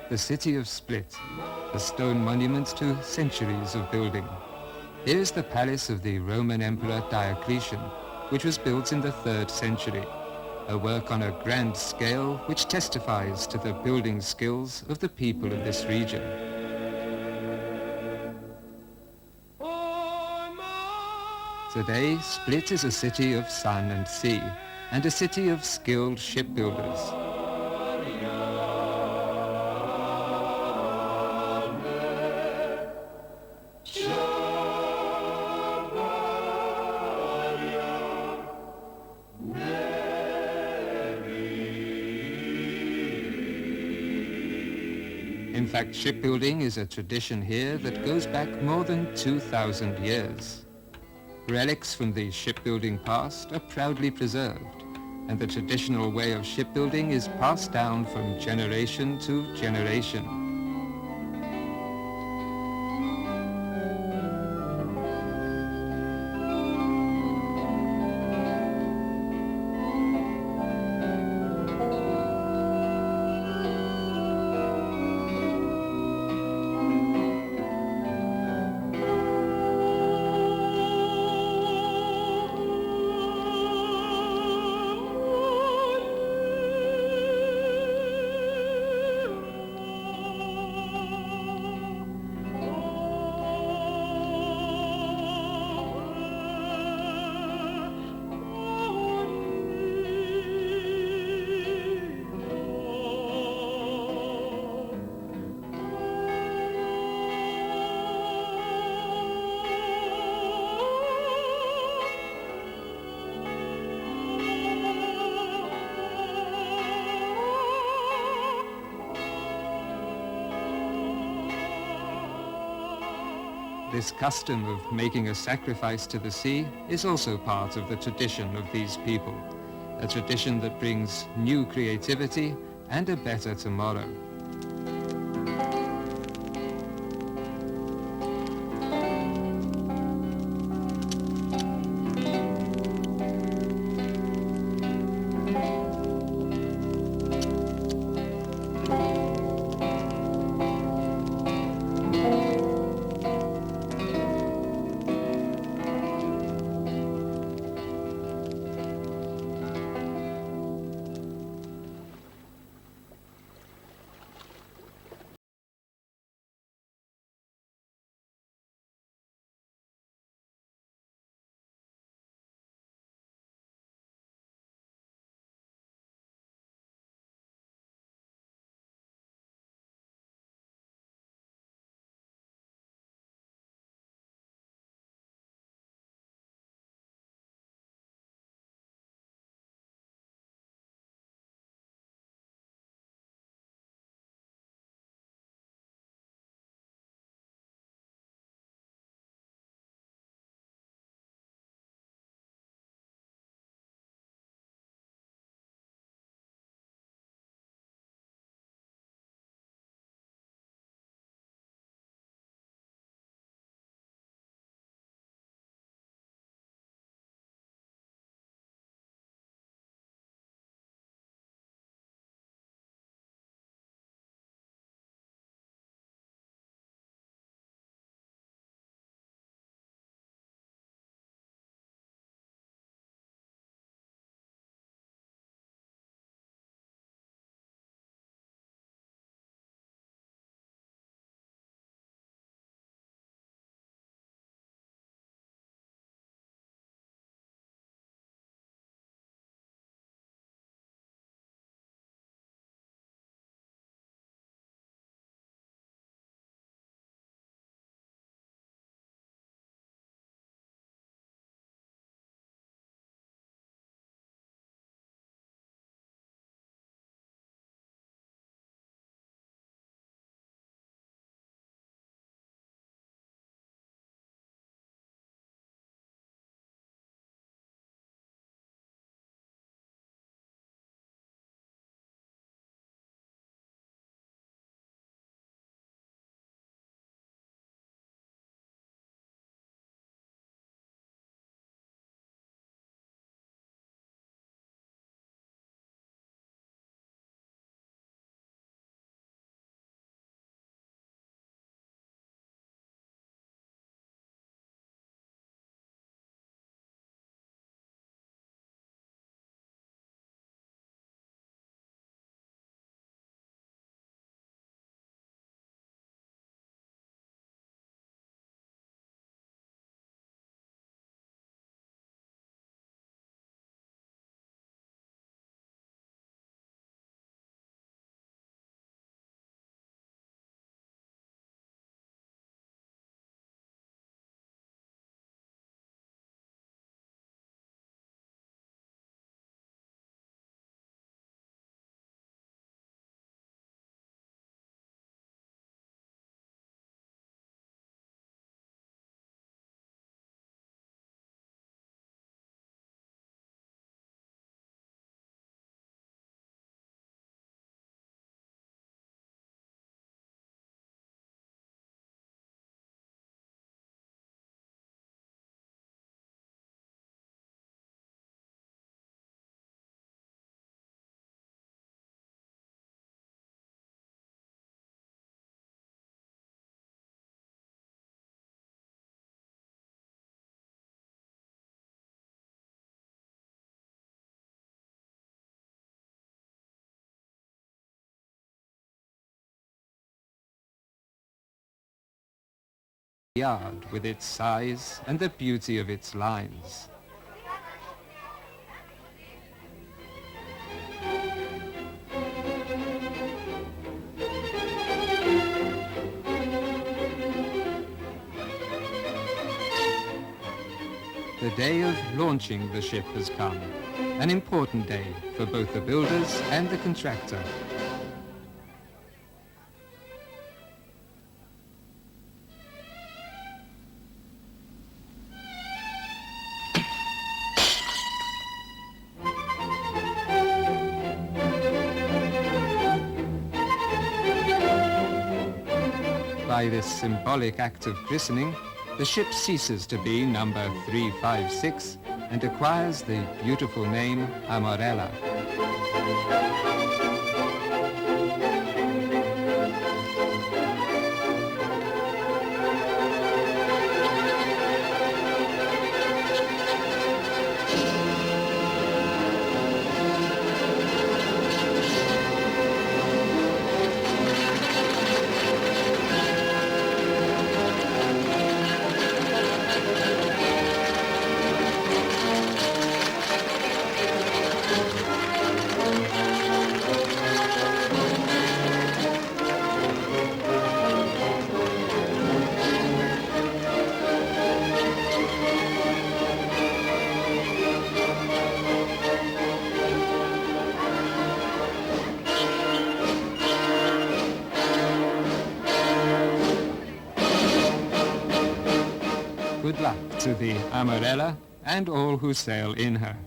the city of Split, a stone monument to centuries of building. Here is the palace of the Roman Emperor Diocletian, which was built in the 3rd century, a work on a grand scale which testifies to the building skills of the people of this region. Today, Split is a city of sun and sea, and a city of skilled shipbuilders. In fact, shipbuilding is a tradition here that goes back more than 2,000 years. Relics from the shipbuilding past are proudly preserved, and the traditional way of shipbuilding is passed down from generation to generation. This custom of making a sacrifice to the sea is also part of the tradition of these people, a tradition that brings new creativity and a better tomorrow. yard with its size and the beauty of its lines. The day of launching the ship has come, an important day for both the builders and the contractor. By this symbolic act of christening, the ship ceases to be number 356 and acquires the beautiful name Amorella. Good luck to the Amorella and all who sail in her.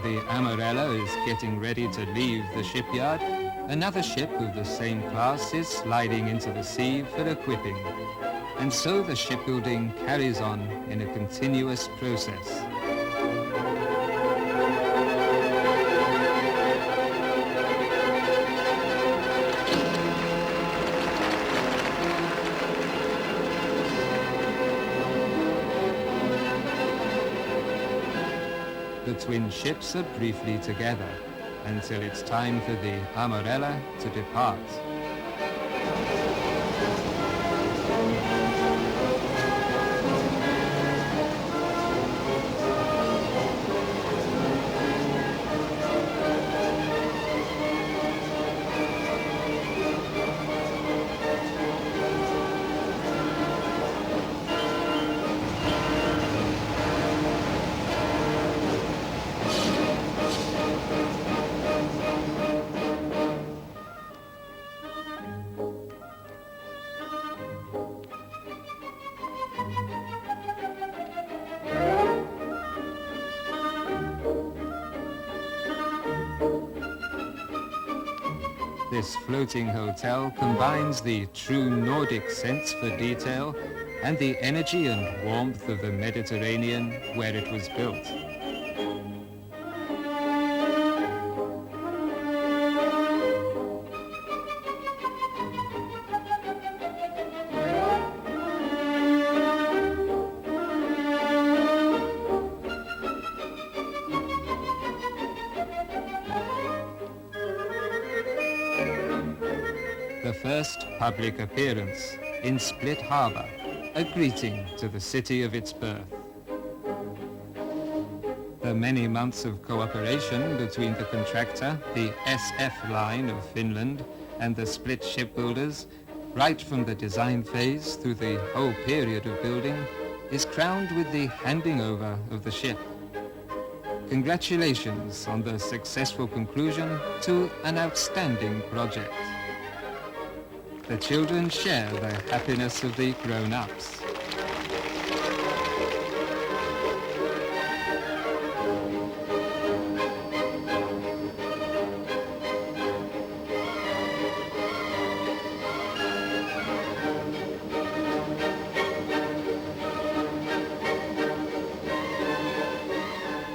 the Amorella is getting ready to leave the shipyard, another ship of the same class is sliding into the sea for equipping. And so the shipbuilding carries on in a continuous process. The twin ships are briefly together until it's time for the Amorella to depart. This floating hotel combines the true Nordic sense for detail and the energy and warmth of the Mediterranean where it was built. The first public appearance in Split Harbour, a greeting to the city of its birth. The many months of cooperation between the contractor, the SF line of Finland, and the Split shipbuilders, right from the design phase through the whole period of building, is crowned with the handing over of the ship. Congratulations on the successful conclusion to an outstanding project. The children share the happiness of the grown-ups.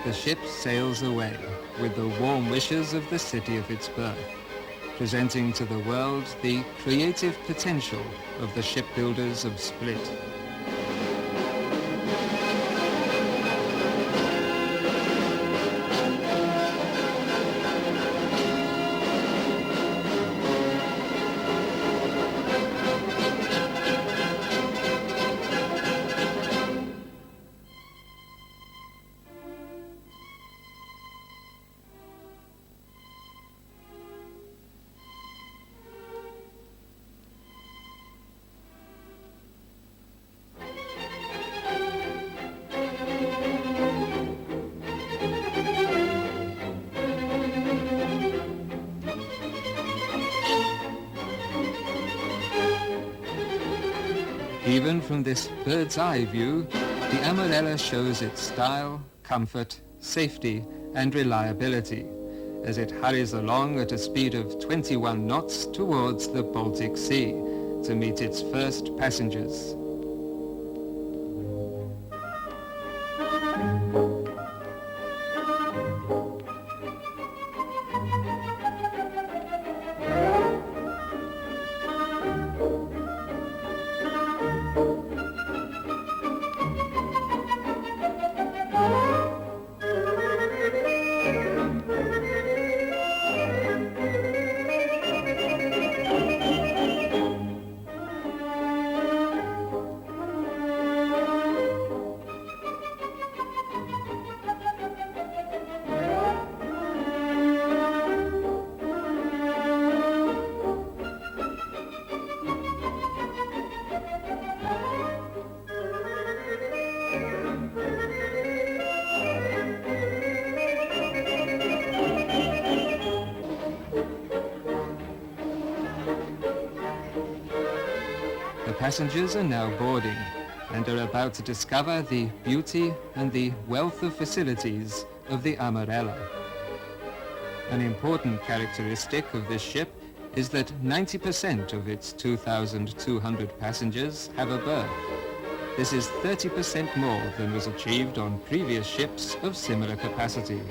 The ship sails away with the warm wishes of the city of its birth, presenting to the world the creative potential of the shipbuilders of Split. Even from this bird's eye view, the Amorella shows its style, comfort, safety, and reliability as it hurries along at a speed of 21 knots towards the Baltic Sea to meet its first passengers. Passengers are now boarding and are about to discover the beauty and the wealth of facilities of the Amorella. An important characteristic of this ship is that 90% of its 2,200 passengers have a berth. This is 30% more than was achieved on previous ships of similar capacity.